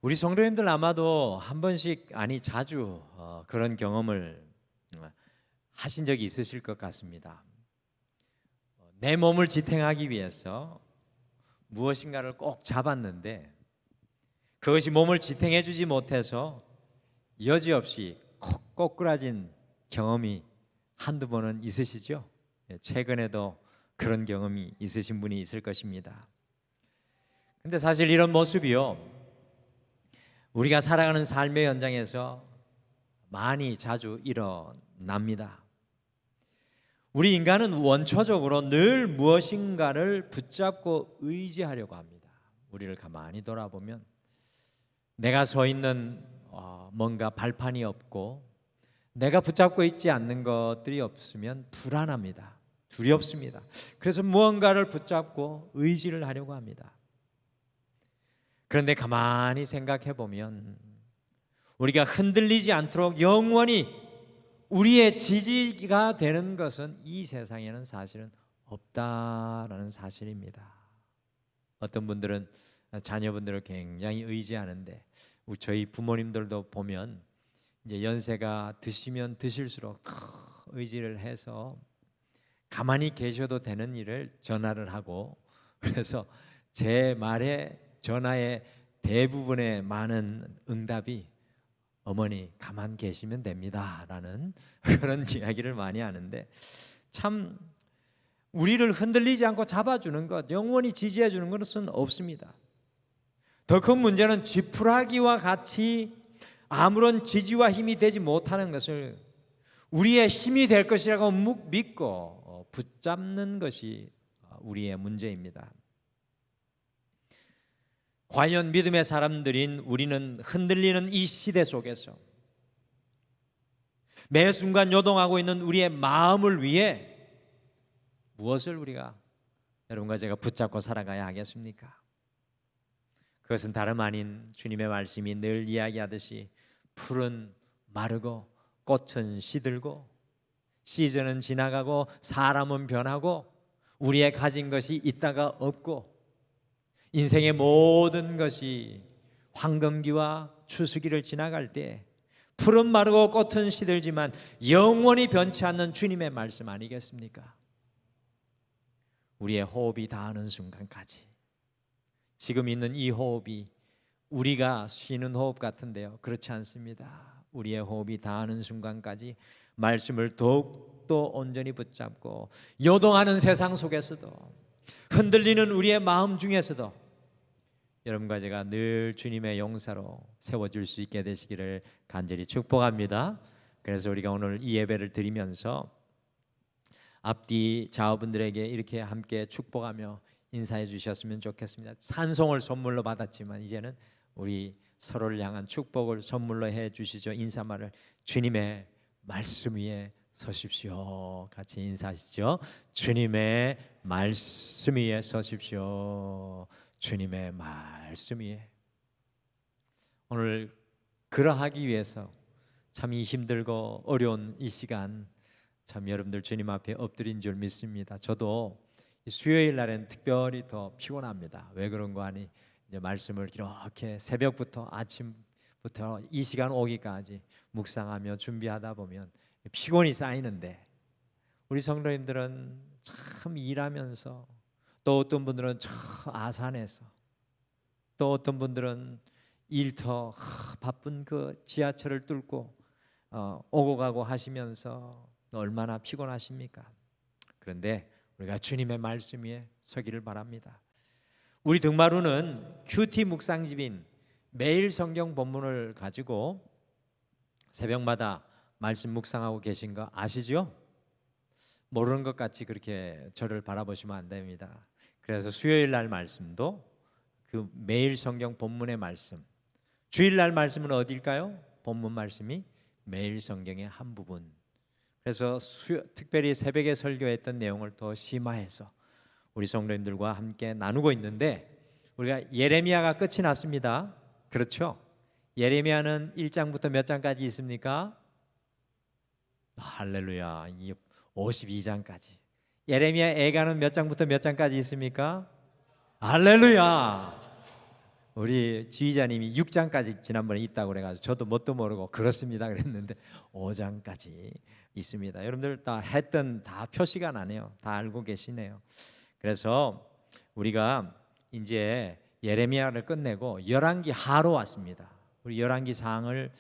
우리 성도님들 아마도 한 번씩 아니 자주 그런 경험을 하신 적이 있으실 것 같습니다. 내 몸을 지탱하기 위해서 무엇인가를 꼭 잡았는데 그것이 몸을 지탱해 주지 못해서 여지없이 콕 꼬꾸라진 경험이 한두 번은 있으시죠? 최근에도 그런 경험이 있으신 분이 있을 것입니다. 근데 사실 이런 모습이요, 우리가 살아가는 삶의 현장에서 많이 자주 일어납니다. 우리 인간은 원초적으로 늘 무엇인가를 붙잡고 의지하려고 합니다. 우리를 가만히 돌아보면 내가 서 있는 뭔가 발판이 없고 내가 붙잡고 있지 않는 것들이 없으면 불안합니다. 두렵습니다. 그래서 무언가를 붙잡고 의지를 하려고 합니다. 그런데 가만히 생각해 보면 우리가 흔들리지 않도록 영원히 우리의 지지가 되는 것은 이 세상에는 사실은 없다라는 사실입니다. 어떤 분들은 자녀분들을 굉장히 의지하는데 저희 부모님들도 보면 이제 연세가 드시면 드실수록 더 의지를 해서 가만히 계셔도 되는 일을 전화를 하고, 그래서 제 말에 전화의 대부분의 많은 응답이 어머니 가만 계시면 됩니다 라는 그런 이야기를 많이 하는데, 참 우리를 흔들리지 않고 잡아주는 것, 영원히 지지해 주는 것은 없습니다. 더 큰 문제는 지푸라기와 같이 아무런 지지와 힘이 되지 못하는 것을 우리의 힘이 될 것이라고 믿고 붙잡는 것이 우리의 문제입니다. 과연 믿음의 사람들인 우리는 흔들리는 이 시대 속에서 매 순간 요동하고 있는 우리의 마음을 위해 무엇을 우리가 여러분과 제가 붙잡고 살아가야 하겠습니까? 그것은 다름 아닌 주님의 말씀이 늘 이야기하듯이 풀은 마르고 꽃은 시들고 시즌은 지나가고 사람은 변하고 우리의 가진 것이 있다가 없고 인생의 모든 것이 황금기와 추수기를 지나갈 때 풀은 마르고 꽃은 시들지만 영원히 변치 않는 주님의 말씀 아니겠습니까? 우리의 호흡이 닿는 순간까지, 지금 있는 이 호흡이 우리가 쉬는 호흡 같은데요, 그렇지 않습니다. 우리의 호흡이 닿는 순간까지 말씀을 더욱더 온전히 붙잡고 요동하는 세상 속에서도 흔들리는 우리의 마음 중에서도 여러분과 제가 늘 주님의 용사로 세워줄 수 있게 되시기를 간절히 축복합니다. 그래서 우리가 오늘 이 예배를 드리면서 앞뒤 좌우분들에게 이렇게 함께 축복하며 인사해 주셨으면 좋겠습니다. 찬송을 선물로 받았지만 이제는 우리 서로를 향한 축복을 선물로 해 주시죠. 인사말을 주님의 말씀 위에 서십시오. 같이 인사하시죠. 주님의 말씀 위에 서십시오. 주님의 말씀 위에. 오늘 그러하기 위해서 참 이 힘들고 어려운 이 시간 참 여러분들 주님 앞에 엎드린 줄 믿습니다. 저도 수요일 날엔 특별히 더 피곤합니다. 왜 그런가 하니 이제 말씀을 이렇게 새벽부터 아침부터 이 시간 오기까지 묵상하며 준비하다 보면 피곤이 쌓이는데, 우리 성도님들은 참 일하면서, 또 어떤 분들은 저 아산에서, 또 어떤 분들은 일터 바쁜 그 지하철을 뚫고 오고 가고 하시면서 얼마나 피곤하십니까? 그런데 우리가 주님의 말씀 위에 서기를 바랍니다. 우리 등마루는 큐티 묵상집인 매일 성경 본문을 가지고 새벽마다 말씀 묵상하고 계신 거 아시죠? 모르는 것 같이 그렇게 저를 바라보시면 안 됩니다. 그래서 수요일 날 말씀도 그 매일 성경 본문의 말씀, 주일 날 말씀은 어디일까요? 본문 말씀이 매일 성경의 한 부분. 그래서 특별히 새벽에 설교했던 내용을 더 심화해서 우리 성도님들과 함께 나누고 있는데, 우리가 예레미야가 끝이 났습니다. 그렇죠? 예레미야는 1장부터 몇 장까지 있습니까? 할렐루야, 52장까지. 예레미야 애가는 몇 장부터 몇 장까지 있습니까? 할렐루야. 우리 지휘자님이 6장까지 지난번에 있다고 그래가지고 저도 뭣도 모르고 그렇습니다 그랬는데 5장까지 있습니다. 여러분들 다 했던 다 표시가 나네요. 다 알고 계시네요. 그래서 우리가 이제 예레미야를 끝내고 열왕기 하로 왔습니다. 우리 열왕기 상을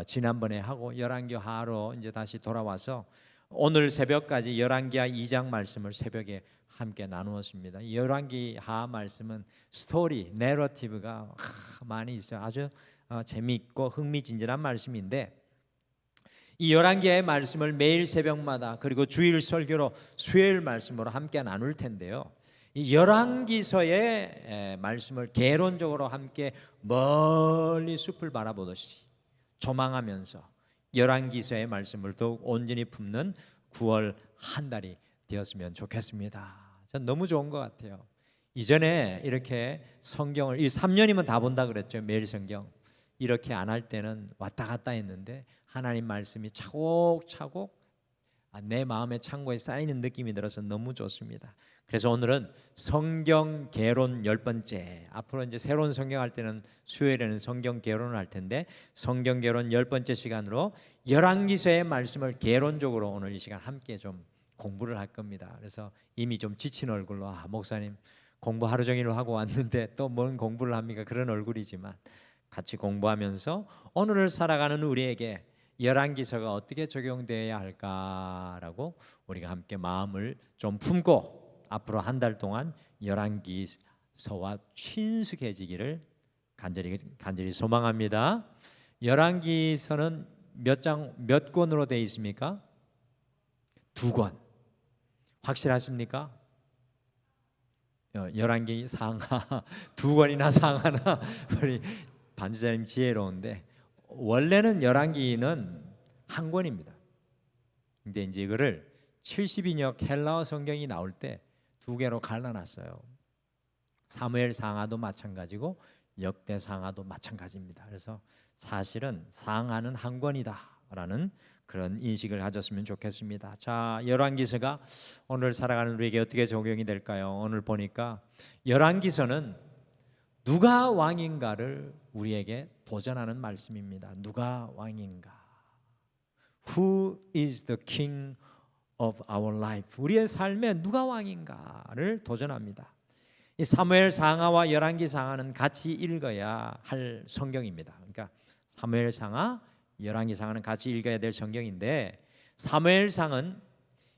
지난번에 하고 열왕기 하로 이제 다시 돌아와서 오늘 새벽까지 열왕기하 2장 말씀을 새벽에 함께 나누었습니다. 열왕기 하 말씀은 스토리, 내러티브가 많이 있어요. 아주 재미있고 흥미진진한 말씀인데 이 열왕기의 말씀을 매일 새벽마다 그리고 주일 설교로 수요일 말씀으로 함께 나눌 텐데요. 이 열왕기서의 말씀을 개론적으로 함께 멀리 숲을 바라보듯이 조망하면서 열왕기서의 말씀을 더욱 온전히 품는 9월 한 달이 되었으면 좋겠습니다. 전 너무 좋은 것 같아요. 이전에 이렇게 성경을 3년이면 다 본다 그랬죠. 매일 성경 이렇게 안 할 때는 왔다 갔다 했는데 하나님 말씀이 차곡차곡 내 마음의 창고에 쌓이는 느낌이 들어서 너무 좋습니다. 그래서 오늘은 성경 개론 10번째, 앞으로 이제 새로운 성경 할 때는 수요일에는 성경 개론을 할 텐데 성경 개론 10번째 시간으로 열왕기서의 말씀을 개론적으로 오늘 이 시간 함께 좀 공부를 할 겁니다. 그래서 이미 좀 지친 얼굴로 목사님 공부 하루 종일 하고 왔는데 또 뭔 공부를 합니까? 그런 얼굴이지만 같이 공부하면서 오늘을 살아가는 우리에게 열왕기서가 어떻게 적용되어야 할까라고 우리가 함께 마음을 좀 품고 앞으로 한 달 동안 열왕기서와 친숙해지기를 간절히 소망합니다. 열왕기서는 몇 권으로 되어 있습니까? 2권. 확실하십니까? 열왕기 상하 2권이나 상하나 우리 반주자님 지혜로운데 원래는 열왕기는 한 권입니다. 근데 이제 이거를 70인역 헬라어 성경이 나올 때 2개로 갈라놨어요. 사무엘 상하도 마찬가지고 역대 상하도 마찬가지입니다. 그래서 사실은 상하는 한 권이다라는 그런 인식을 가졌으면 좋겠습니다. 자, 열왕기서가 오늘 살아가는 우리에게 어떻게 적용이 될까요? 오늘 보니까 열왕기서는 누가 왕인가를 우리에게 도전하는 말씀입니다. 누가 왕인가? Who is the king of our life? 우리의 삶에 누가 왕인가를 도전합니다. 이 사무엘 상하와 열왕기 상하는 같이 읽어야 할 성경입니다. 그러니까 사무엘 상하, 열왕기 상하는 같이 읽어야 될 성경인데 사무엘 상은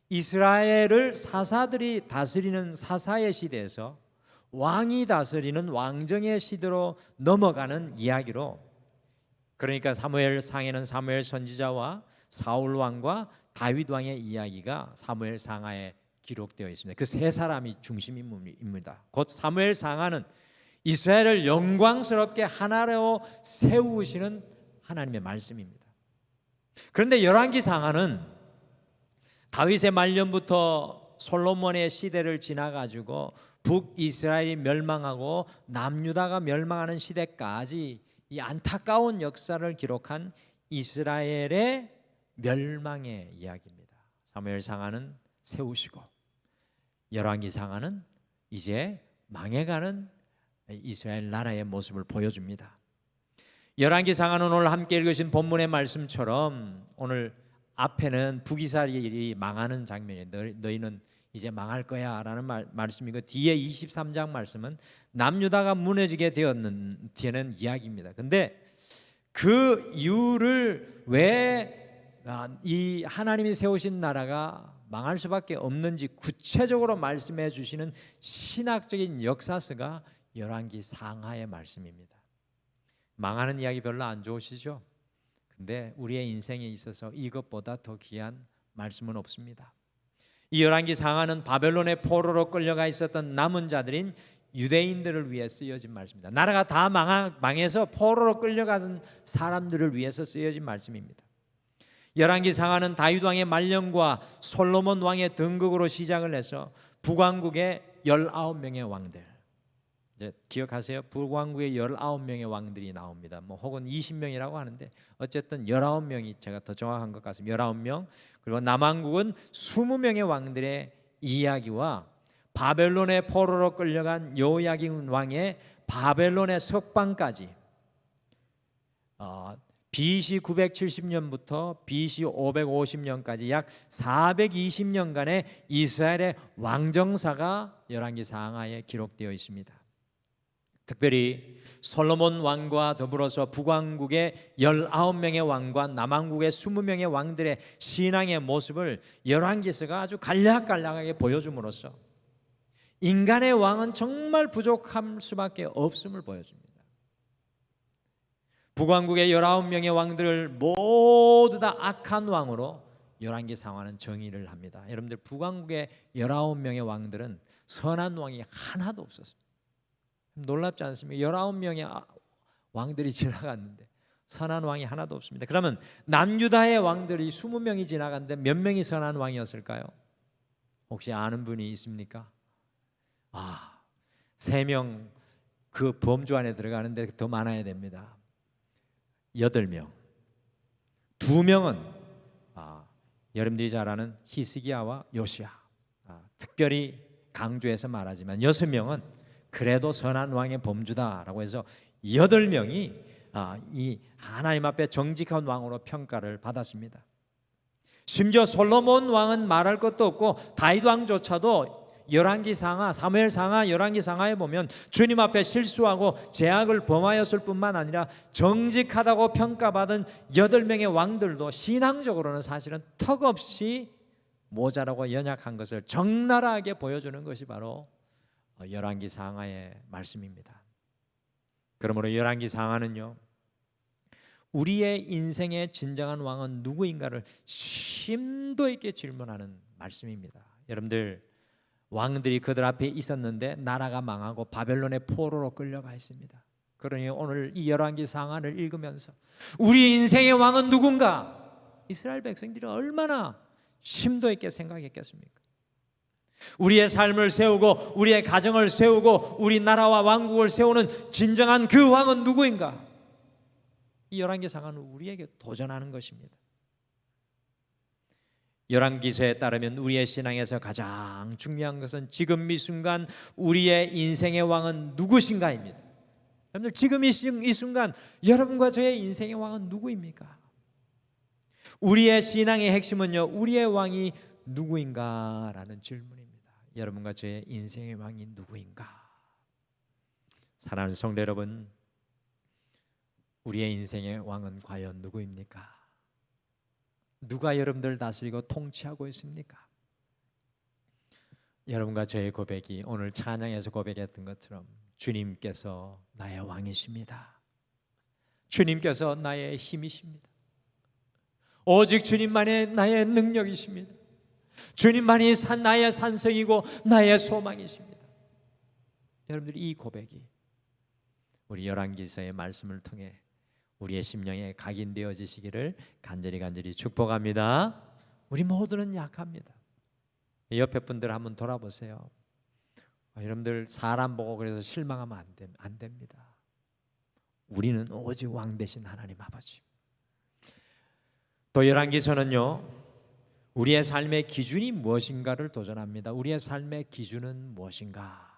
이스라엘을 사사들이 다스리는 사사의 시대에서 왕이 다스리는 왕정의 시대로 넘어가는 이야기로, 그러니까 사무엘 상에는 사무엘 선지자와 사울 왕과 다윗 왕의 이야기가 사무엘 상하에 기록되어 있습니다. 그 세 사람이 중심 인물입니다. 곧 사무엘 상하는 이스라엘을 영광스럽게 하나로 세우시는 하나님의 말씀입니다. 그런데 열왕기 상하는 다윗의 말년부터 솔로몬의 시대를 지나가지고 북이스라엘이 멸망하고 남유다가 멸망하는 시대까지 이 안타까운 역사를 기록한 이스라엘의 멸망의 이야기입니다. 사무엘 상하는 세우시고 열왕기 상하는 이제 망해가는 이스라엘 나라의 모습을 보여줍니다. 열왕기 상하는 오늘 함께 읽으신 본문의 말씀처럼 오늘 앞에는 북이스라엘이 망하는 장면이에요. 너희는 이제 망할 거야 라는 말씀이고 뒤에 23장 말씀은 남유다가 무너지게 되는 이야기입니다. 근데 그 이유를 왜 이 하나님이 세우신 나라가 망할 수밖에 없는지 구체적으로 말씀해 주시는 신학적인 역사서가 열왕기 상하의 말씀입니다. 망하는 이야기 별로 안 좋으시죠? 근데 우리의 인생에 있어서 이것보다 더 귀한 말씀은 없습니다. 이 열왕기 상하는 바벨론의 포로로 끌려가 있었던 남은 자들인 유대인들을 위해 쓰여진 말씀입니다. 나라가 다 망해서 포로로 끌려가는 사람들을 위해서 쓰여진 말씀입니다. 열왕기 상하는 다윗 왕의 말년과 솔로몬 왕의 등극으로 시작을 해서 북왕국의 19명의 왕들, 이제 기억하세요? 북왕국의 19명의 왕들이 나옵니다. 혹은 20명이라고 하는데 어쨌든 19명이 제가 더 정확한 것 같습니다. 19명. 그리고 남왕국은 20명의 왕들의 이야기와 바벨론의 포로로 끌려간 여호야긴 왕의 바벨론의 석방까지 BC 970년부터 BC 550년까지 약 420년간의 이스라엘의 왕정사가 열왕기상 하에 기록되어 있습니다. 특별히 솔로몬 왕과 더불어서 북왕국의 19명의 왕과 남왕국의 20명의 왕들의 신앙의 모습을 열왕기서가 아주 간략간략하게 보여줌으로써 인간의 왕은 정말 부족할 수밖에 없음을 보여줍니다. 북왕국의 19명의 왕들을 모두 다 악한 왕으로 열왕기상하는 정의를 합니다. 여러분들, 북왕국의 19명의 왕들은 선한 왕이 하나도 없었습니다. 놀랍지 않습니까? 19명의 왕들이 지나갔는데 선한 왕이 하나도 없습니다. 그러면 남유다의 왕들이 20명이 지나갔는데 몇 명이 선한 왕이었을까요? 혹시 아는 분이 있습니까? 3명 그 범주 안에 들어가는데 더 많아야 됩니다. 8명. 2명은 여러분들이 잘 아는 히스기야와 요시야. 특별히 강조해서 말하지만 6명은 그래도 선한 왕의 범주다라고 해서 8명이 이 하나님 앞에 정직한 왕으로 평가를 받았습니다. 심지어 솔로몬 왕은 말할 것도 없고 다윗 왕조차도 열왕기상하, 사무엘상하, 열왕기상하에 보면 주님 앞에 실수하고 죄악을 범하였을 뿐만 아니라 정직하다고 평가받은 8명의 왕들도 신앙적으로는 사실은 턱없이 모자라고 연약한 것을 적나라하게 보여주는 것이 바로 열왕기상하의 말씀입니다. 그러므로 열왕기상하는요, 우리의 인생의 진정한 왕은 누구인가를 심도 있게 질문하는 말씀입니다. 여러분들, 왕들이 그들 앞에 있었는데 나라가 망하고 바벨론의 포로로 끌려가 있습니다. 그러니 오늘 이 열왕기상하를 읽으면서 우리 인생의 왕은 누군가? 이스라엘 백성들이 얼마나 심도 있게 생각했겠습니까? 우리의 삶을 세우고 우리의 가정을 세우고 우리 나라와 왕국을 세우는 진정한 그 왕은 누구인가? 이 열왕기상하는 우리에게 도전하는 것입니다. 열왕기서에 따르면 우리의 신앙에서 가장 중요한 것은 지금 이 순간 우리의 인생의 왕은 누구신가입니다. 여러분들, 지금 이 순간 여러분과 저의 인생의 왕은 누구입니까? 우리의 신앙의 핵심은요, 우리의 왕이 누구인가라는 질문입니다. 여러분과 저의 인생의 왕이 누구인가? 사랑하는 성도 여러분, 우리의 인생의 왕은 과연 누구입니까? 누가 여러분들 다스리고 통치하고 있습니까? 여러분과 저의 고백이 오늘 찬양에서 고백했던 것처럼 주님께서 나의 왕이십니다. 주님께서 나의 힘이십니다. 오직 주님만이 나의 능력이십니다. 주님만이 나의 산성이고 나의 소망이십니다. 여러분들, 이 고백이 우리 열왕기서의 말씀을 통해 우리의 심령에 각인되어지시기를 간절히 축복합니다. 우리 모두는 약합니다. 옆에 분들 한번 돌아보세요. 여러분들, 사람 보고 그래서 실망하면 안 됩니다. 우리는 오직 왕 되신 하나님 아버지. 또 열왕기서는요, 우리의 삶의 기준이 무엇인가를 도전합니다. 우리의 삶의 기준은 무엇인가?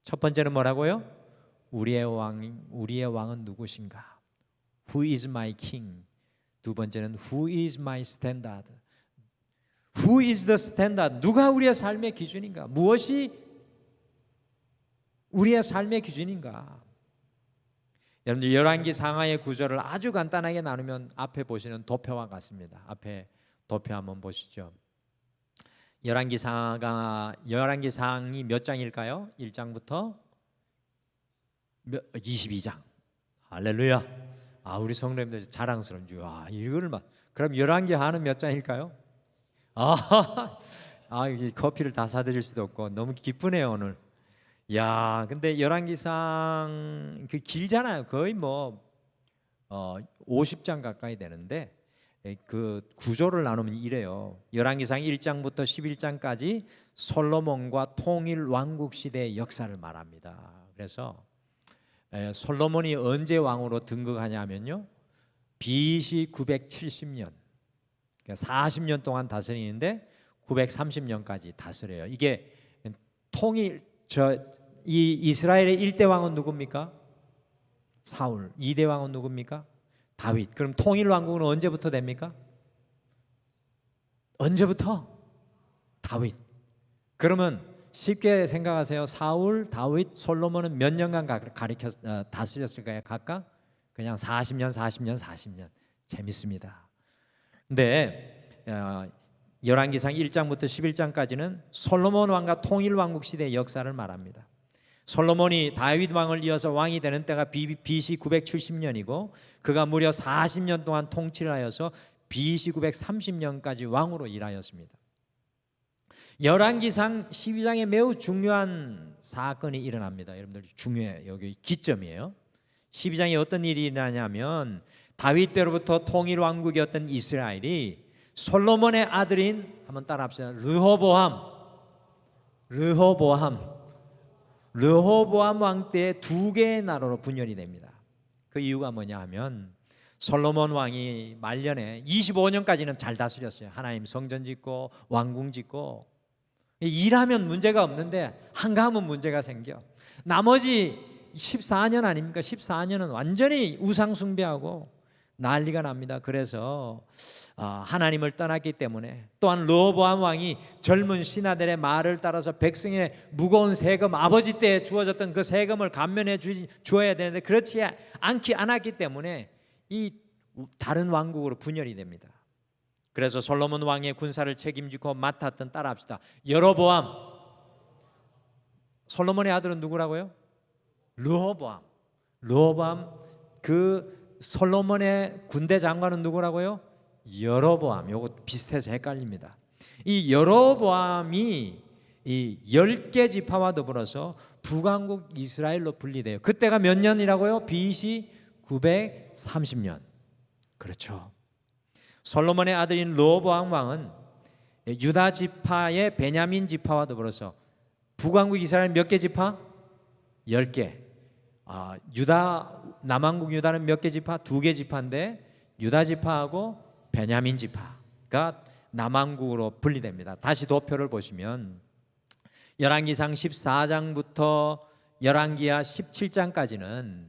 첫 번째는 뭐라고요? 우리의 왕은 누구신가? Who is my king? 두 번째는 Who is my standard? Who is the standard? 누가 우리의 삶의 기준인가? 무엇이 우리의 삶의 기준인가? 여러분들, 열왕기 상하의 구절을 아주 간단하게 나누면 앞에 보시는 도표와 같습니다. 앞에 도표 한번 보시죠. 열왕기상이 몇 장일까요? 1장부터 22장. 할렐루야. 우리 성도님들 자랑스럽죠. 이거를 그럼 열왕기하는 몇 장일까요? 이 커피를 다 사드릴 수도 없고 너무 기쁘네요 오늘. 근데 열왕기상 길잖아요. 거의 50장 가까이 되는데 그 구조를 나누면 이래요. 열왕기상 1장부터 11장까지 솔로몬과 통일 왕국 시대의 역사를 말합니다. 그래서 솔로몬이 언제 왕으로 등극하냐면요, BC 970년, 40년 동안 다스리는데 930년까지 다스려요. 이게 통일 이 이스라엘의 1대 왕은 누굽니까? 사울. 2대 왕은 누굽니까? 다윗. 그럼 통일 왕국은 언제부터 됩니까? 언제부터? 다윗. 그러면 쉽게 생각하세요. 사울, 다윗, 솔로몬은 몇 년간 다스렸을까요? 각각? 그냥 40년, 40년, 40년. 재밌습니다. 근데 열왕기상 1장부터 11장까지는 솔로몬 왕과 통일 왕국 시대의 역사를 말합니다. 솔로몬이 다윗 왕을 이어서 왕이 되는 때가 BC 970년이고 그가 무려 40년 동안 통치를 하여서 BC 930년까지 왕으로 일하였습니다. 열왕기상 12장에 매우 중요한 사건이 일어납니다. 여러분들 중요해요. 여기 기점이에요. 12장에 어떤 일이 일어나냐면 다윗 때로부터 통일 왕국이었던 이스라엘이 솔로몬의 아들인 한번 따라합시다. 르호보암 왕 때 두 개의 나라로 분열이 됩니다. 그 이유가 뭐냐 하면 솔로몬 왕이 말년에 25년까지는 잘 다스렸어요. 하나님 성전 짓고 왕궁 짓고 일하면 문제가 없는데 한가하면 문제가 생겨. 나머지 14년 아닙니까? 14년은 완전히 우상 숭배하고 난리가 납니다. 그래서 하나님을 떠났기 때문에 또한 르호보암 왕이 젊은 신하들의 말을 따라서 백성의 무거운 세금, 아버지 때 주어졌던 그 세금을 감면해 주어야 되는데 그렇지 않았기 때문에 이 다른 왕국으로 분열이 됩니다. 그래서 솔로몬 왕의 군사를 책임지고 맡았던, 따라합시다, 여로보암. 솔로몬의 아들은 누구라고요? 르호보암. 그 솔로몬의 군대 장관은 누구라고요? 여로보암. 요거 비슷해서 헷갈립니다. 이 여로보암이 이 10개 지파와 더불어서 북왕국 이스라엘로 분리돼요. 그때가 몇 년이라고요? BC 930년. 그렇죠. 솔로몬의 아들인 르호보암 왕은 유다 지파의 베냐민 지파와 더불어서 북왕국 이스라엘 몇 개 지파? 10개. 남왕국 유다는 몇 개 지파? 2개 지파인데 유다 지파하고 베냐민 지파가 남왕국으로 분리됩니다. 다시 도표를 보시면 열왕기상 14장부터 열왕기하 17장까지는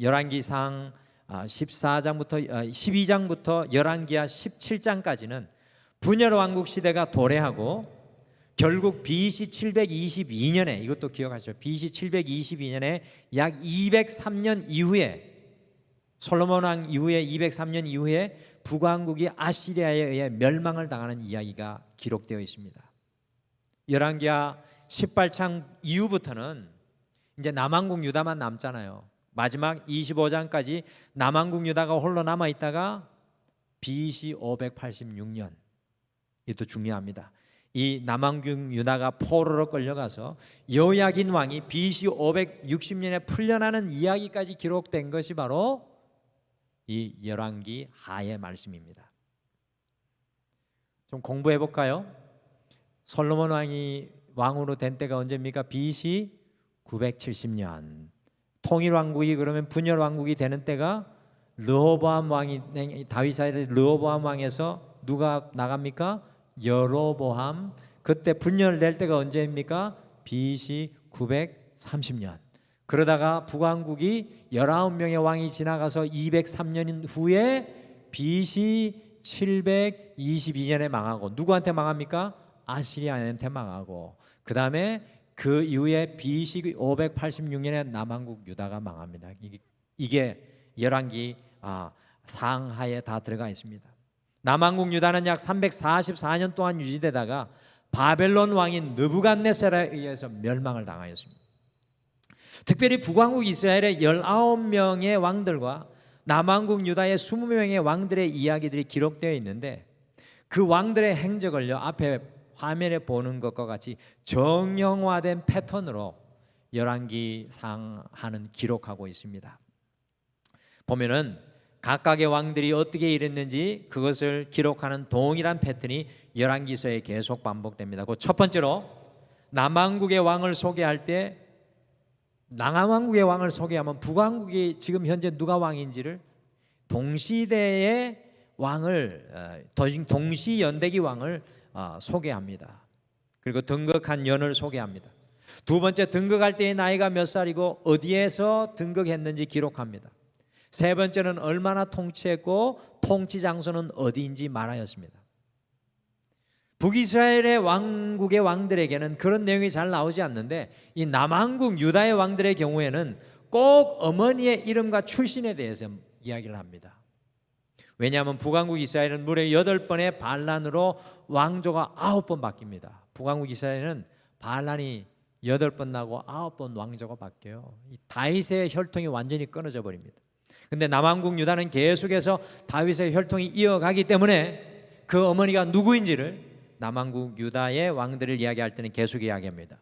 열왕기상 12장부터 열왕기하 17장까지는 분열 왕국 시대가 도래하고 결국 BC 722년에, 이것도 기억하시죠? BC 722년에 약 203년 이후에, 솔로몬 왕 이후에 203년 이후에 북왕국이 아시리아에 의해 멸망을 당하는 이야기가 기록되어 있습니다. 열왕기하 18장 이후부터는 이제 남왕국 유다만 남잖아요. 마지막 25장까지 남왕국 유다가 홀로 남아 있다가 BC 586년, 이것도 중요합니다. 이 남왕국 유다가 포로로 끌려가서 여호야긴 왕이 BC 560년에 풀려나는 이야기까지 기록된 것이 바로 이 열왕기 하의 말씀입니다. 좀 공부해 볼까요? 솔로몬 왕이 왕으로 된 때가 언제입니까? BC 970년. 통일 왕국이 그러면 분열 왕국이 되는 때가 르호보암 왕이, 다윗 아들 르호보암 왕에서 누가 나갑니까? 여로보암. 그때 분열될 때가 언제입니까? BC 930년. 그러다가 북왕국이 19명의 왕이 지나가서 203년 후에 BC 722년에 망하고, 누구한테 망합니까? 아시리아한테 망하고, 그 다음에 그 이후에 BC 586년에 남왕국 유다가 망합니다. 이게 열왕기 상하에 다 들어가 있습니다. 남왕국 유다는 약 344년 동안 유지되다가 바벨론 왕인 느부갓네살에 의해서 멸망을 당하였습니다. 특별히 북왕국 이스라엘의 19명의 왕들과 남왕국 유다의 20명의 왕들의 이야기들이 기록되어 있는데 그 왕들의 행적을요, 앞에 화면에 보는 것과 같이 정형화된 패턴으로 열왕기 상하는 기록하고 있습니다. 보면은 각각의 왕들이 어떻게 일했는지 그것을 기록하는 동일한 패턴이 열왕기서에 계속 반복됩니다. 그 첫 번째로 남왕국의 왕을 소개할 때, 남왕국의 왕을 소개하면 북왕국이 지금 현재 누가 왕인지를, 동시대의 왕을, 동시연대기 왕을 소개합니다. 그리고 등극한 연을 소개합니다. 두 번째, 등극할 때의 나이가 몇 살이고 어디에서 등극했는지 기록합니다. 세 번째는 얼마나 통치했고 통치 장소는 어디인지 말하였습니다. 북이스라엘의 왕국의 왕들에게는 그런 내용이 잘 나오지 않는데, 이 남왕국 유다의 왕들의 경우에는 꼭 어머니의 이름과 출신에 대해서 이야기를 합니다. 왜냐하면 북왕국 이스라엘은 무려 8번의 반란으로 왕조가 9번 바뀝니다. 북왕국 이스라엘은 반란이 8번 나고 9번 왕조가 바뀌어요. 이 다윗의 혈통이 완전히 끊어져 버립니다. 근데 남왕국 유다는 계속해서 다윗의 혈통이 이어가기 때문에 그 어머니가 누구인지를 남왕국 유다의 왕들을 이야기할 때는 계속 이야기합니다.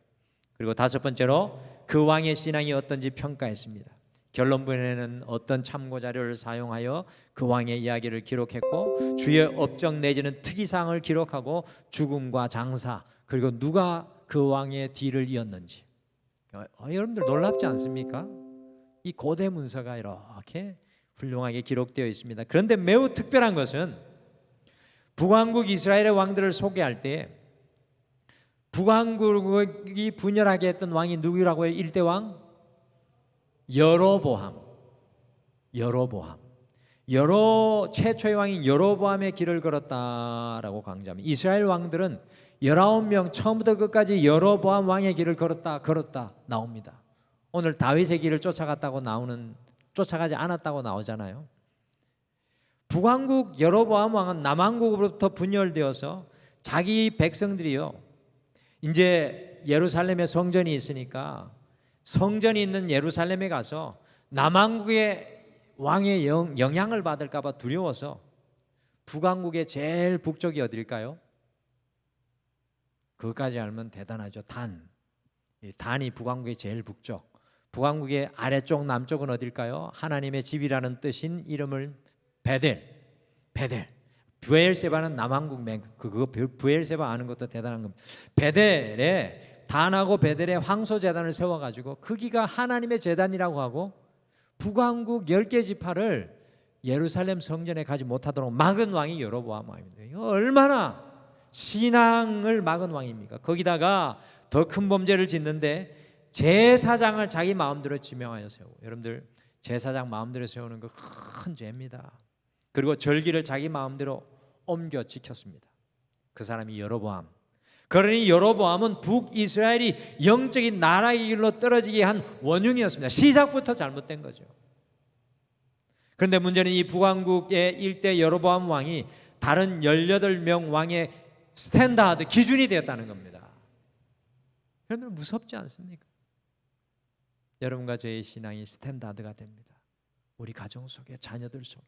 그리고 다섯 번째로 그 왕의 신앙이 어떤지 평가했습니다. 결론부에는 어떤 참고 자료를 사용하여 그 왕의 이야기를 기록했고, 주의 업적 내지는 특이사항을 기록하고 죽음과 장사, 그리고 누가 그 왕의 뒤를 이었는지. 여러분들 놀랍지 않습니까? 이 고대 문서가 이렇게 훌륭하게 기록되어 있습니다. 그런데 매우 특별한 것은 북왕국 이스라엘의 왕들을 소개할 때 북왕국이 분열하게 했던 왕이 누구라고 해요? 1대 왕? 여로보암. 최초의 왕인 여로보암의 길을 걸었다라고 강조합니다. 이스라엘 왕들은 19명 처음부터 끝까지 여로보암 왕의 길을 걸었다 나옵니다. 오늘 다윗의 길을 쫓아가지 않았다고 나오잖아요. 북왕국 여로보암 왕은 남왕국으로부터 분열되어서 자기 백성들이요, 이제 예루살렘에 성전이 있으니까 성전이 있는 예루살렘에 가서 남왕국의 왕의 영향을 받을까 봐 두려워서 북왕국의 제일 북쪽이 어딜까요? 그것까지 알면 대단하죠. 단이 북왕국의 제일 북쪽. 북왕국의 아래쪽 남쪽은 어딜까요? 하나님의 집이라는 뜻인 이름을 베델. 브엘세바는 남왕국 그거 브엘세바 아는 것도 대단한 겁니다. 베델에 단하고 베델에 황소 제단을 세워가지고 크기가 하나님의 제단이라고 하고 북왕국 10개 지파를 예루살렘 성전에 가지 못하도록 막은 왕이 여로보암 왕입니다. 이거 얼마나 신앙을 막은 왕입니까? 거기다가 더 큰 범죄를 짓는데 제사장을 자기 마음대로 지명하여 세우고, 여러분들 제사장 마음대로 세우는 거 큰 죄입니다. 그리고 절기를 자기 마음대로 옮겨 지켰습니다. 그 사람이 여로보암. 그러니 여로보암은 북이스라엘이 영적인 나라의 길로 떨어지게 한 원흉이었습니다. 시작부터 잘못된 거죠. 그런데 문제는 이 북왕국의 일대 여로보암 왕이 다른 18명 왕의 스탠다드 기준이 되었다는 겁니다. 여러분 무섭지 않습니까? 여러분과 저의 신앙이 스탠다드가 됩니다. 우리 가정 속에, 자녀들 속에.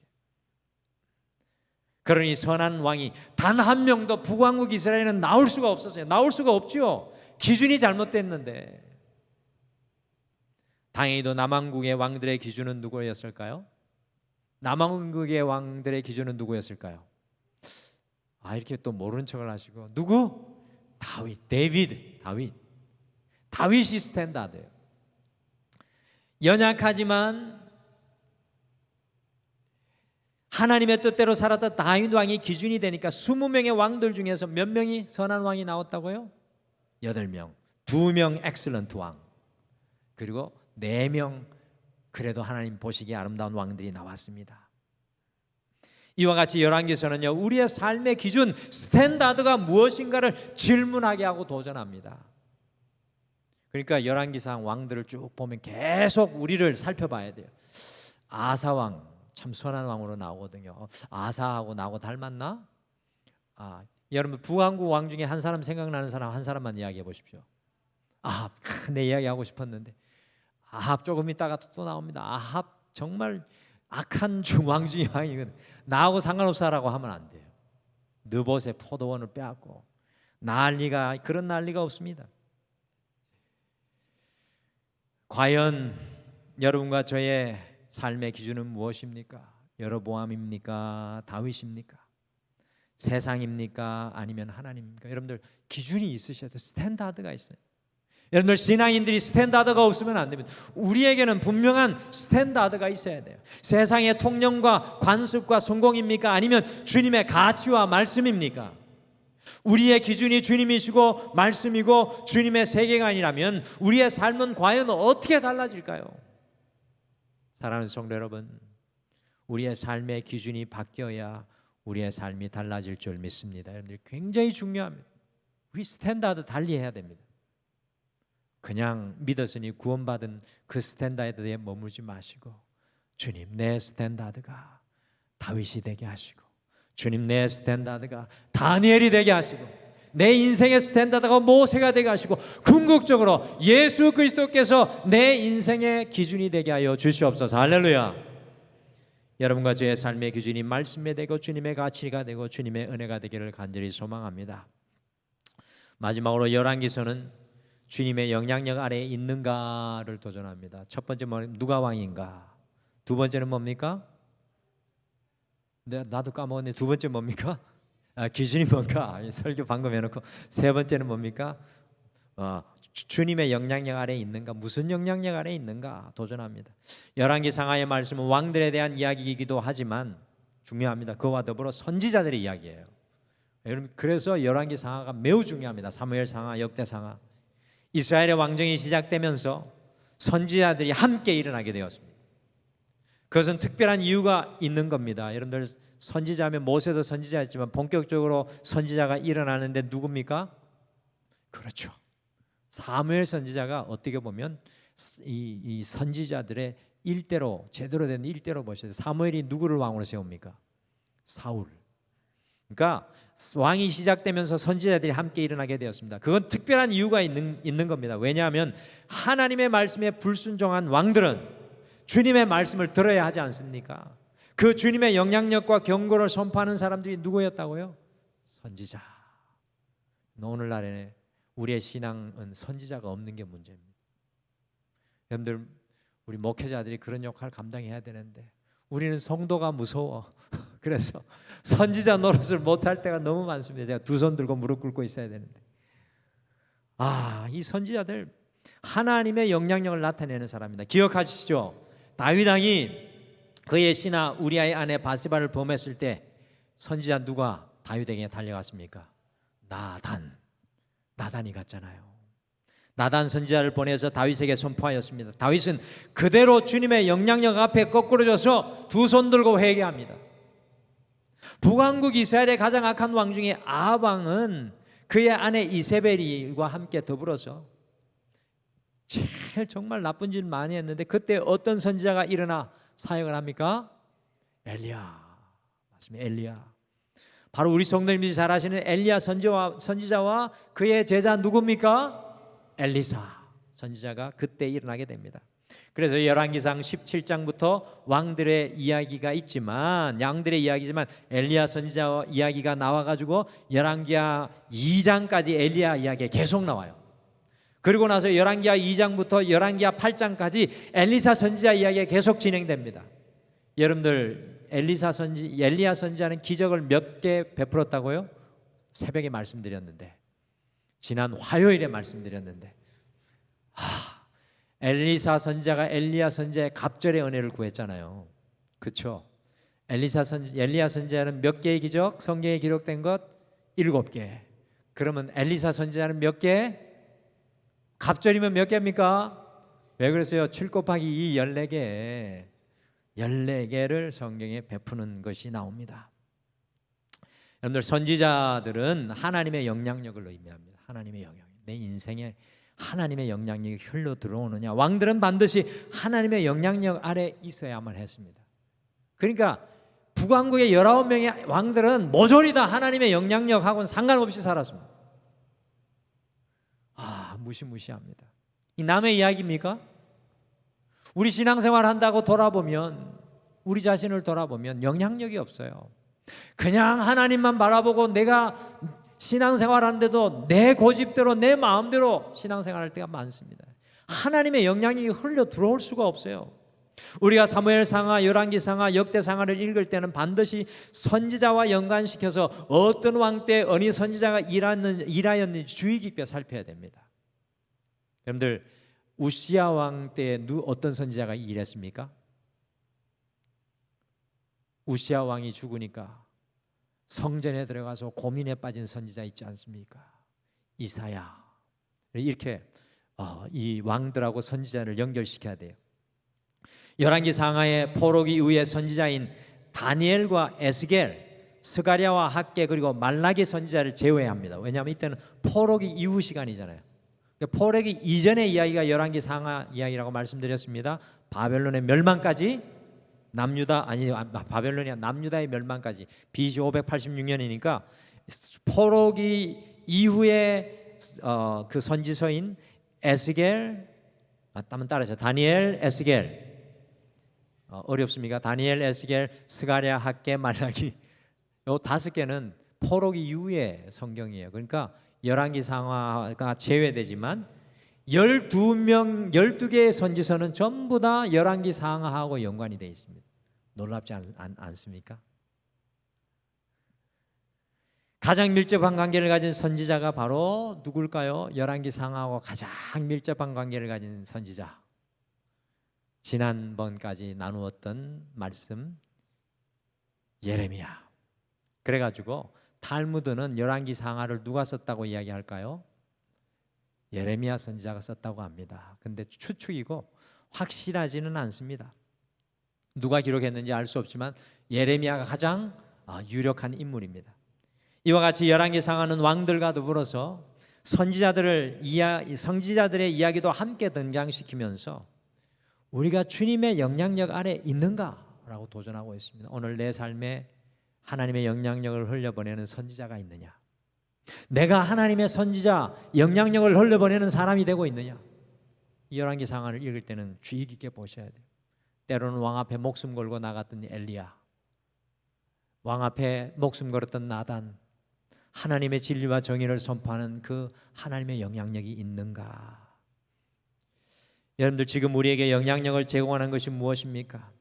그러니 선한 왕이 단 한 명도 북왕국 이스라엘에는 나올 수가 없었어요. 나올 수가 없지요. 기준이 잘못됐는데. 당연히도 남왕국의 왕들의 기준은 누구였을까요? 남왕국의 왕들의 기준은 누구였을까요? 이렇게 또 모르는 척을 하시고, 누구? 다윗이 스탠다드예요. 연약하지만 하나님의 뜻대로 살았던 다윗 왕이 기준이 되니까 20명의 왕들 중에서 몇 명이 선한 왕이 나왔다고요? 8명. 2명 엑셀런트 왕, 그리고 4명 그래도 하나님 보시기에 아름다운 왕들이 나왔습니다. 이와 같이 열왕기서는요, 우리의 삶의 기준, 스탠다드가 무엇인가를 질문하게 하고 도전합니다. 그러니까 열왕기상 왕들을 쭉 보면 계속 우리를 살펴봐야 돼요. 아사왕 참 선한 왕으로 나오거든요. 아사하고 나하고 닮았나? 여러분 북왕국 왕 중에 한 사람 생각나는 사람 한 사람만 이야기해 보십시오. 아합, 내 이야기하고 싶었는데. 아합 조금 있다가 또 나옵니다. 아합 정말 악한 왕 중에 왕이거든. 나하고 상관없어라고 하면 안 돼요. 느봇의 포도원을 빼앗고 그런 난리가 없습니다. 과연 여러분과 저의 삶의 기준은 무엇입니까? 여로보암입니까? 다윗입니까? 세상입니까? 아니면 하나님입니까? 여러분들 기준이 있으셔야 돼요. 스탠다드가 있어요. 여러분들 신앙인들이 스탠다드가 없으면 안 됩니다. 우리에게는 분명한 스탠다드가 있어야 돼요. 세상의 통념과 관습과 성공입니까? 아니면 주님의 가치와 말씀입니까? 우리의 기준이 주님이시고 말씀이고 주님의 세계관이라면 우리의 삶은 과연 어떻게 달라질까요? 사랑하는 성도 여러분, 우리의 삶의 기준이 바뀌어야 우리의 삶이 달라질 줄 믿습니다. 여러분들 굉장히 중요합니다. 우리 스탠다드 달리해야 됩니다. 그냥 믿었으니 구원받은 그 스탠다드에 머물지 마시고, 주님 내 스탠다드가 다윗이 되게 하시고, 주님 내 스탠다드가 다니엘이 되게 하시고, 내 인생의 스탠다드가 모세가 되게 하시고, 궁극적으로 예수 그리스도께서 내 인생의 기준이 되게 하여 주시옵소서. 할렐루야. 여러분과 저의 삶의 기준이 말씀에 되고 주님의 가치가 되고 주님의 은혜가 되기를 간절히 소망합니다. 마지막으로 열왕기서는 주님의 영향력 아래에 있는가를 도전합니다. 첫 번째 누가 왕인가? 두 번째는 뭡니까? 나도 까먹었네. 두 번째 뭡니까? 기준이 뭔가? 설교 방금 해놓고. 세 번째는 뭡니까? 주님의 영향력 아래에 있는가? 무슨 영향력 아래에 있는가? 도전합니다. 열왕기 상하의 말씀은 왕들에 대한 이야기이기도 하지만 중요합니다. 그와 더불어 선지자들의 이야기예요. 여러분, 그래서 열왕기 상하가 매우 중요합니다. 사무엘 상하, 역대 상하. 이스라엘의 왕정이 시작되면서 선지자들이 함께 일어나게 되었습니다. 그것은 특별한 이유가 있는 겁니다. 여러분들, 선지자면 모세도 선지자였지만 본격적으로 선지자가 일어나는데 누굽니까? 그렇죠, 사무엘 선지자가 어떻게 보면 이 선지자들의 일대로, 제대로 된 일대로 보셔야 돼요. 사무엘이 누구를 왕으로 세웁니까? 사울. 그러니까 왕이 시작되면서 선지자들이 함께 일어나게 되었습니다. 그건 특별한 이유가 있는 겁니다. 왜냐하면 하나님의 말씀에 불순종한 왕들은 주님의 말씀을 들어야 하지 않습니까? 그 주님의 영향력과 경고를 선포하는 사람들이 누구였다고요? 선지자. 오늘날에 우리의 신앙은 선지자가 없는 게 문제입니다. 여러분들, 우리 목회자들이 그런 역할을 감당해야 되는데 우리는 성도가 무서워. 그래서 선지자 노릇을 못할 때가 너무 많습니다. 제가 두 손 들고 무릎 꿇고 있어야 되는데, 이 선지자들 하나님의 영향력을 나타내는 사람입니다. 기억하시죠? 다윗 왕이 그의 신하 우리아의 아내 바세바를 범했을 때 선지자 누가 다윗에게 달려갔습니까? 나단이 갔잖아요. 나단 선지자를 보내서 다윗에게 선포하였습니다. 다윗은 그대로 주님의 영향력 앞에 거꾸로져서 두 손 들고 회개합니다. 북왕국 이스라엘의 가장 악한 왕 중에 아합 왕은 그의 아내 이세벨과 함께 더불어서 제일 정말 나쁜 짓을 많이 했는데, 그때 어떤 선지자가 일어나 사역을 합니까? 엘리야. 맞습니다. 엘리야. 바로 우리 성도님들이 잘 아시는 엘리야 선지자와 그의 제자 누굽니까? 엘리사 선지자가 그때 일어나게 됩니다. 그래서 열왕기상 17장부터 왕들의 이야기가 있지만, 양들의 이야기지만 엘리야 선지자 이야기가 나와가지고 열왕기하 2장까지 엘리야 이야기가 계속 나와요. 그리고 나서 열왕기하 2장부터 열왕기하 8장까지 엘리사 선지자 이야기가 계속 진행됩니다. 여러분들, 엘리야 선지자는 기적을 몇 개 베풀었다고요? 새벽에 말씀드렸는데, 지난 화요일에 말씀드렸는데, 엘리사 선지자가 엘리야 선지자의 갑절의 은혜를 구했잖아요. 그렇죠? 엘리야 선지자는 몇 개의 기적? 성경에 기록된 것 7개. 그러면 엘리사 선지자는 몇 개? 갑절이면 몇 개입니까? 왜 그러세요? 7 곱하기 2 14개. 14개를 성경에 베푸는 것이 나옵니다. 여러분들, 선지자들은 하나님의 영향력을 의미합니다. 하나님의 영향력. 내 인생에 하나님의 영향력이 흘러 들어오느냐. 왕들은 반드시 하나님의 영향력 아래 있어야만 했습니다. 그러니까 북왕국의 19명의 왕들은 모조리 다 하나님의 영향력하고는 상관없이 살았습니다. 무시무시합니다. 이 남의 이야기입니까? 우리 신앙생활 한다고 돌아보면, 우리 자신을 돌아보면 영향력이 없어요. 그냥 하나님만 바라보고 내가 신앙생활 하는데도 내 고집대로 내 마음대로 신앙생활할 때가 많습니다. 하나님의 영향력이 흘러 들어올 수가 없어요. 우리가 사무엘상하, 열왕기상하, 역대상하를 읽을 때는 반드시 선지자와 연관시켜서 어떤 왕 때 어느 선지자가 일하였는지 주의 깊게 살펴야 됩니다. 여러분들, 우시야 왕 때 어떤 선지자가 일했습니까? 우시야 왕이 죽으니까 성전에 들어가서 고민에 빠진 선지자 있지 않습니까? 이사야. 이렇게 이 왕들하고 선지자를 연결시켜야 돼요. 열왕기 상하의 포로기 이후의 선지자인 다니엘과 에스겔, 스가랴와 학개 그리고 말라기 선지자를 제외합니다. 왜냐하면 이때는 포로기 이후 시간이잖아요. 포로기 이전의 이야기가 열왕기 상하 이야기라고 말씀드렸습니다. 바벨론의 멸망까지 남유다의 멸망까지 BC 586년이니까 포로기 이후에 그 선지서인 에스겔 맞다면 따라서 다니엘, 에스겔 어렵습니까? 다니엘, 에스겔, 스가랴, 학개, 말라기 요 5개는 포로기 이후의 성경이에요. 그러니까 열왕기 상하가 제외되지만 12개의 선지서는 전부 다 열왕기 상하하고 연관이 되어 있습니다. 놀랍지 않습니까? 가장 밀접한 관계를 가진 선지자가 바로 누굴까요? 열왕기 상하하고 가장 밀접한 관계를 가진 선지자. 지난번까지 나누었던 말씀 예레미야. 그래가지고 탈무드는 열왕기 상하를 누가 썼다고 이야기할까요? 예레미야 선지자가 썼다고 합니다. 근데 추측이고 확실하지는 않습니다. 누가 기록했는지 알 수 없지만 예레미야가 가장 유력한 인물입니다. 이와 같이 열왕기 상하는 왕들과 더불어서 선지자들의 이야기도 함께 등장시키면서 우리가 주님의 영향력 아래 있는가라고 도전하고 있습니다. 오늘 내 삶에 하나님의 영향력을 흘려보내는 선지자가 있느냐? 내가 하나님의 선지자 영향력을 흘려보내는 사람이 되고 있느냐? 이 열왕기 상하를 읽을 때는 주의 깊게 보셔야 돼요. 때로는 왕 앞에 목숨 걸고 나갔던 엘리야, 왕 앞에 목숨 걸었던 나단, 하나님의 진리와 정의를 선포하는 그 하나님의 영향력이 있는가? 여러분들 지금 우리에게 영향력을 제공하는 것이 무엇입니까?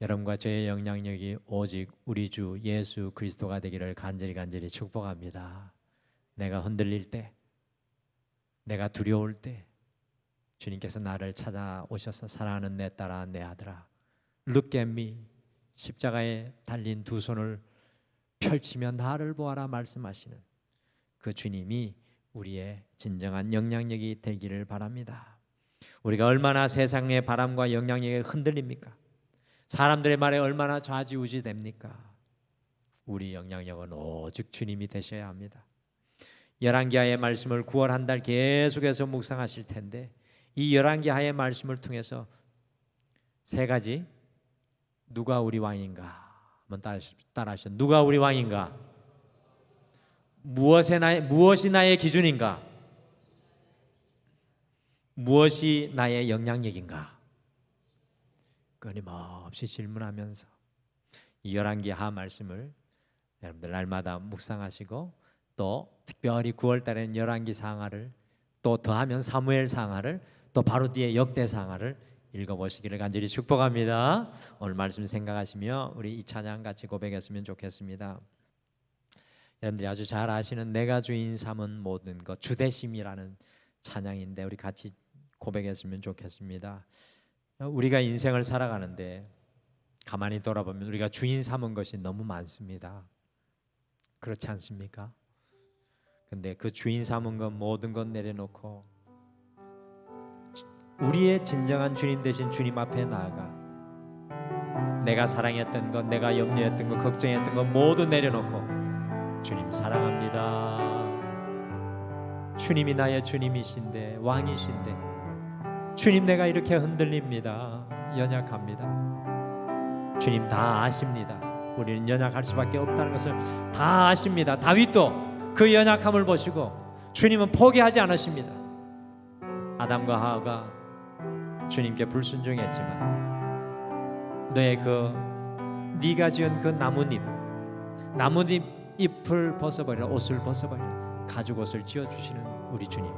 여러분과 저의 영향력이 오직 우리 주 예수 그리스도가 되기를 간절히 축복합니다. 내가 흔들릴 때, 내가 두려울 때 주님께서 나를 찾아오셔서 사랑하는 내 딸아 내 아들아 Look at me, 십자가에 달린 두 손을 펼치며 나를 보아라 말씀하시는 그 주님이 우리의 진정한 영향력이 되기를 바랍니다. 우리가 얼마나 세상의 바람과 영향력에 흔들립니까? 사람들의 말에 얼마나 좌지우지 됩니까? 우리 영향력은 오직 주님이 되셔야 합니다. 열왕기하의 말씀을 9월 한 달 계속해서 묵상하실 텐데 이 열왕기하의 말씀을 통해서 3가지 누가 우리 왕인가 한번 따라하시죠. 누가 우리 왕인가? 무엇이 나의 기준인가? 무엇이 나의 영향력인가? 끊임없이 질문하면서 이 열왕기하 말씀을 여러분들 날마다 묵상하시고 또 특별히 9월 달에는 열왕기 상하를 또 더하면 사무엘 상하를 또 바로 뒤에 역대 상하를 읽어보시기를 간절히 축복합니다. 오늘 말씀 생각하시며 우리 이 찬양 같이 고백했으면 좋겠습니다. 여러분들이 아주 잘 아시는 내가 주인 삼은 모든 것 주대심이라는 찬양인데 우리 같이 고백했으면 좋겠습니다. 우리가 인생을 살아가는데 가만히 돌아보면 우리가 주인 삼은 것이 너무 많습니다. 그렇지 않습니까? 근데 그 주인 삼은 것 모든 것 내려놓고 우리의 진정한 주님 되신 주님 앞에 나아가 내가 사랑했던 것, 내가 염려했던 것, 걱정했던 것 모두 내려놓고 주님 사랑합니다. 주님이 나의 주님이신데 왕이신데 주님 내가 이렇게 흔들립니다. 연약합니다. 주님 다 아십니다. 우리는 연약할 수밖에 없다는 것을 다 아십니다. 다윗도 그 연약함을 보시고 주님은 포기하지 않으십니다. 아담과 하와가 주님께 불순종했지만 너의 네가 지은 그 나뭇잎 잎을 벗어버려 옷을 벗어버려 가죽옷을 지어주시는 우리 주님,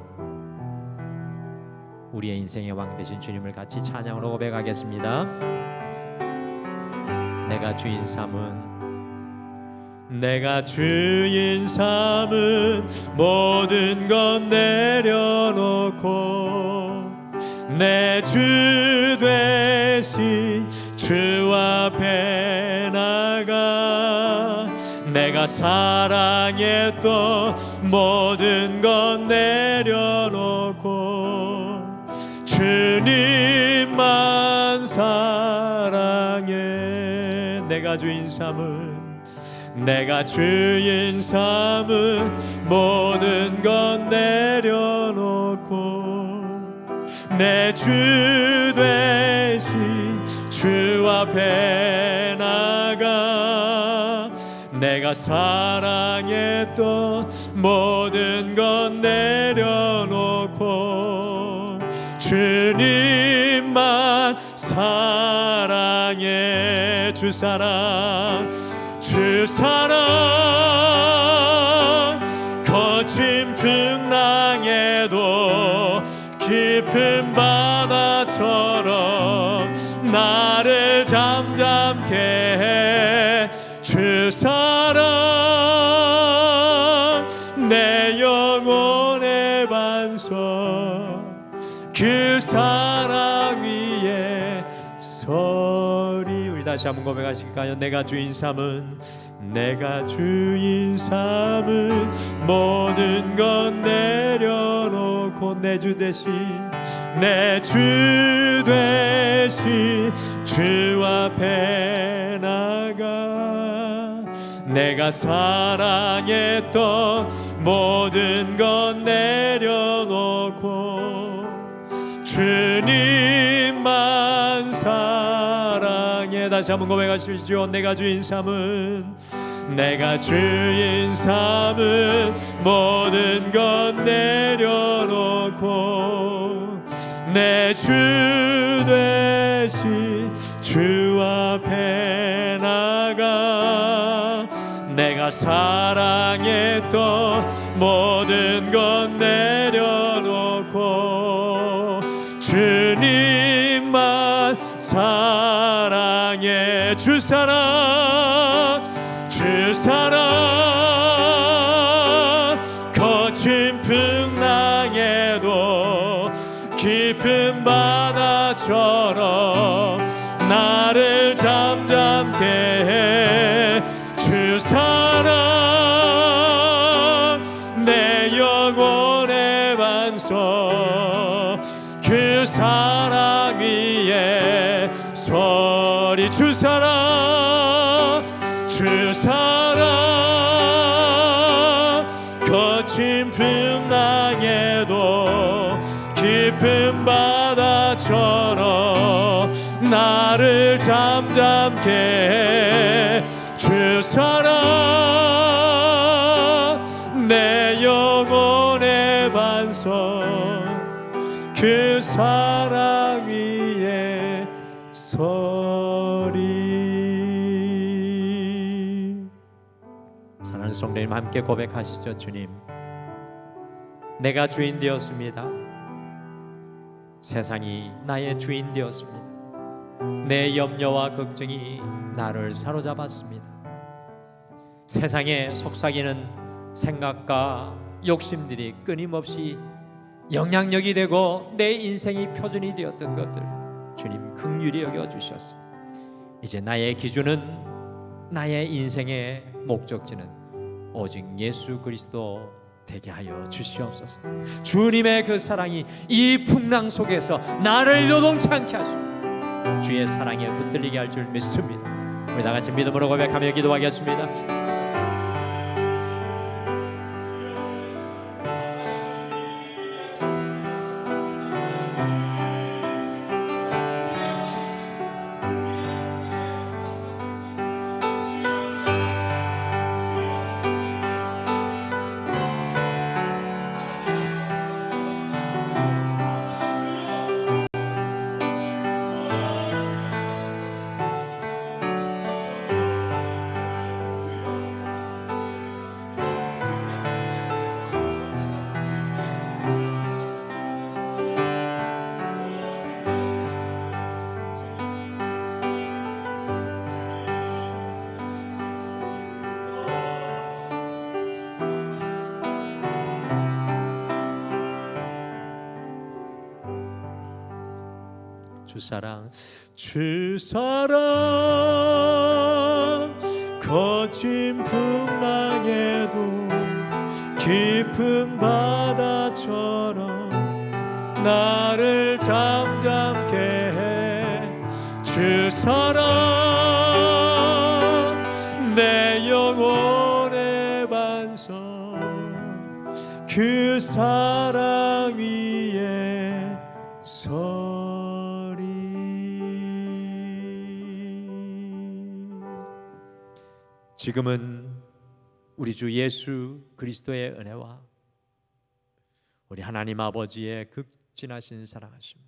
우리의 인생의 왕 되신 주님을 같이 찬양으로 고백하겠습니다. 내가 주인 삼은 모든 것 내려놓고 내 주 되신 주 앞에 나가 내가 사랑했던 모든 것 내려놓고 주님만 사랑해. 내가 주인 삼은 모든 것 내려놓고 내 주 되신 주 앞에 나가 내가 사랑했던 모든 것 내려놓고 주님만 사랑해. 주 사랑 거친 풍랑에도 깊은 바다처럼 나를 잠잠케 해. 주 사랑 내 영혼의 반석 그 사랑 위에 서리. 우리 다시 한번 고백하실까요? 내가 주인 삼은 모든 것 내려놓고 내 주 대신 주 앞에 나가 내가 사랑했던 모든 것 내려놓고 주님만 사랑해. 다시 한번 고백하시죠. 내가 주인 삼은 모든 것 내려놓고 내 주 대신 주 앞에 나가 내가 사랑했던 모든 것 내려놓고 주님만 사랑해. 주 사랑 거친 풍랑에도 깊은 바다처럼 나를 잠잠케 해. 주 사랑 내 영혼의 반석 그 사랑 위에 서리. 주 사랑 거친 풍랑에도 깊은 바다처럼 나를 잠잠케 해. 주 사랑 내 영혼의 반석 그 사랑 위에 서리. 사랑하는 성도님 함께 고백하시죠. 주님, 내가 주인 되었습니다. 세상이 나의 주인 되었습니다. 내 염려와 걱정이 나를 사로잡았습니다. 세상에 속삭이는 생각과 욕심들이 끊임없이 영향력이 되고 내 인생이 표준이 되었던 것들 주님 긍휼히 여겨주셨습니다. 이제 나의 기준은, 나의 인생의 목적지는 오직 예수 그리스도 되게 하여 주시옵소서. 주님의 그 사랑이 이 풍랑 속에서 나를 요동치 않게 하시고 주의 사랑에 붙들리게 할 줄 믿습니다. 우리 다 같이 믿음으로 고백하며 기도하겠습니다. 주 사랑 거친 풍랑 깊은 바다처럼 나를 잠잠케 해 주 사랑 내 영혼의 반석 그 사랑 위에 서리. 지금은 우리 주 예수 그리스도의 은혜와 우리 하나님 아버지의 극진하신 사랑하심과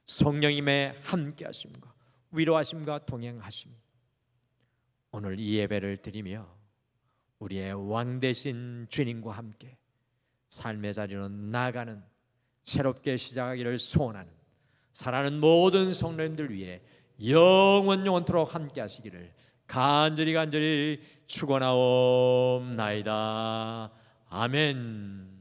성령님의 함께하심과 위로하심과 동행하심이 오늘 이 예배를 드리며 우리의 왕 되신 주님과 함께 삶의 자리로 나아가는 새롭게 시작하기를 소원하는 사랑하는 모든 성도님들 위해 영원토록 함께 하시기를 간절히 축원하옵나이다. 아멘.